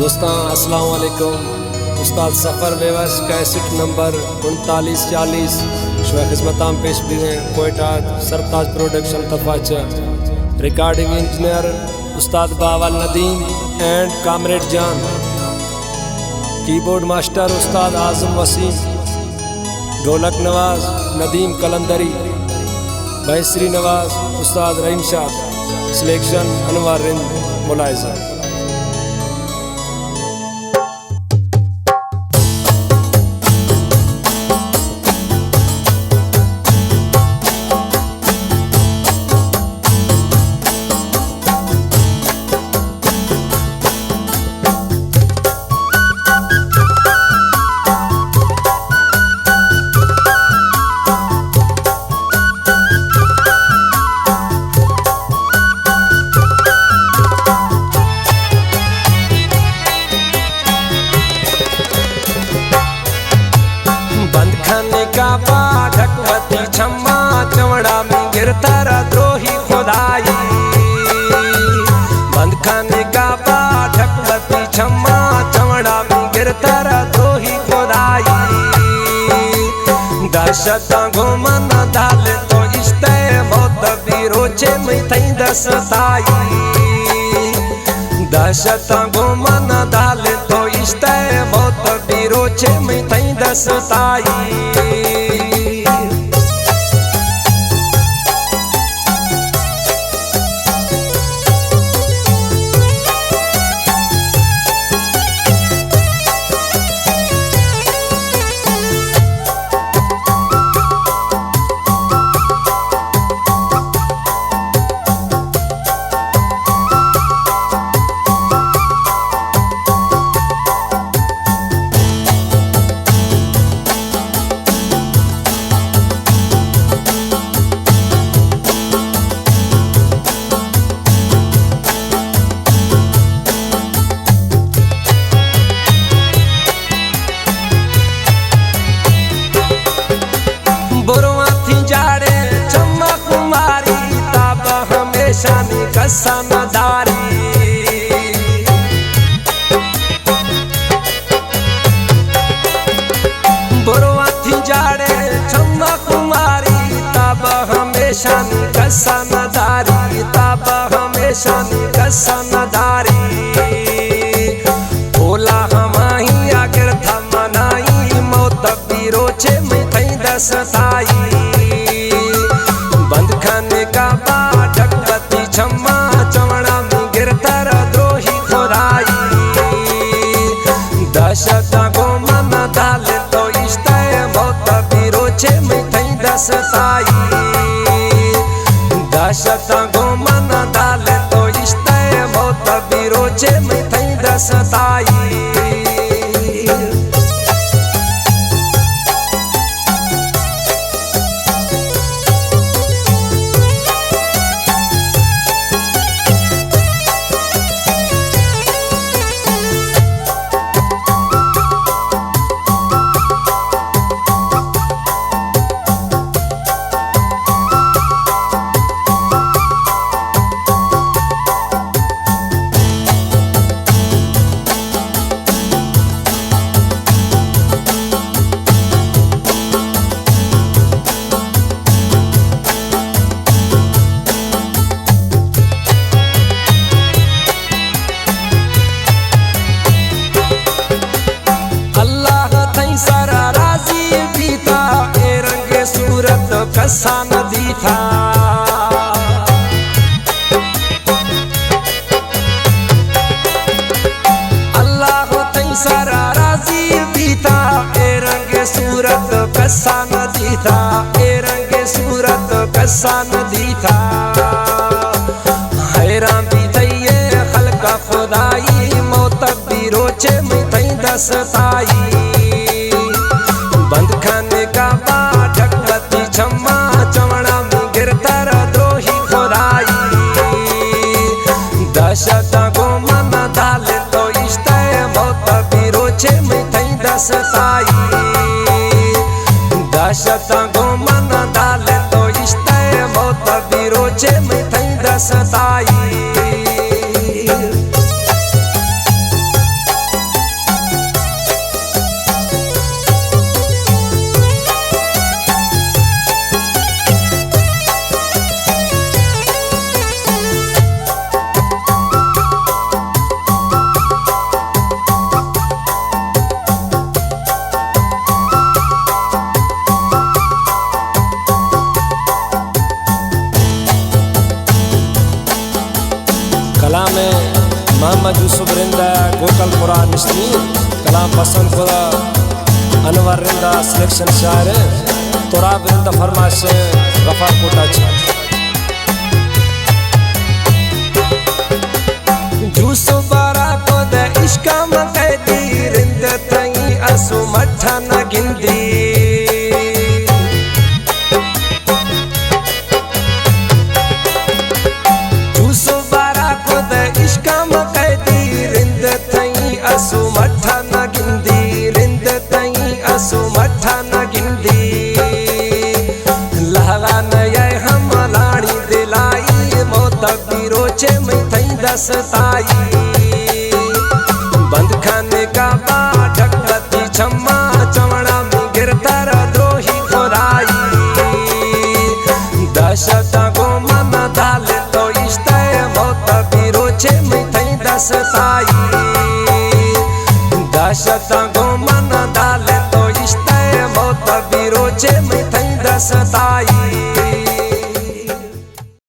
दोस्तों अस्सलाम वालेकुम। उस्ताद सफ़र बेवस कैसेट नंबर 3940 शुआ खिदमताम पेश भी कोयटा सरताज production तफाच recording engineer Ustad Bawal Nadeem and comrade जान, कीबोर्ड मास्टर उस्ताद आज़म वसीम, ढोलक नवाज नदीम कलंदरी, बैसरी नवाज उस्ताद रहीम शाह, सिलेक्शन अनवर रिंद मुलायजा। छम्मा चवड़ा में गिरता द्रोही खुदाई, बंद खाने का पाठकवती छम्मा चवड़ा में गिरता द्रोही खुदाई। दहशत घुमन दाल तो इश्ते मौत बिरोचे में थई दसताई, दहशत घुमन दाल तो इश्ते मौत बिरोचे में थई दसताई। शानी कसनदारी बुरवा थी जाड़े छम्मा कुमारी, तब हमेशा कसनदारी, तब हमेशा कसनदारी। बोला हमाही आगर था मनाई मौत बिरोचे में थई दसताई, बंद खाने का छम्मा चवड़ा में गिरता द्रोही खुदाई। दहशत घुमन दाल तो इश्ते मौत बिरोचे में थई दसताई, दहशत घुमन दाल तो इश्ते मौत बिरोचे में थई दसताई। कसा नदी था अल्लाह तई सारा राजी भी था, ए रंग सूरत कसा नदी था, ए रंग सूरत कसा नदी था। हैरान भी थई खल्का खुदाई मौत बिरोचे में थई दसताई, बंद खाने का छम्मा चवड़ा में गिरता द्रोही खुदाई। दहशत घुमन दाल तो इश्ते मौत बिरोचे में थई दसताई, दहशत घुमन दाल तो इश्ते मौत बिरोचे में थई दसताई। कलाम मोहम्मद यूसुफ रिंदा गोकलपुरा निश्ती कलाम पसंद खुदा अनवर रिंदा सिलेक्शन शायर तुराब रिंदा फरमाश गफार कोटा यूसुफ बारा को द इश्का मकदी रिंद तई असु मठा न गिंदी सताई बंद खाने का ढकती छम्मा चवड़ा में गिरतर द्रोही खोराई दशत को मन डाले तो इश्ते मौत बिरोचे में थई दसताई दशत को मन डाले तो इश्ते मौत बिरोचे में थई दसताई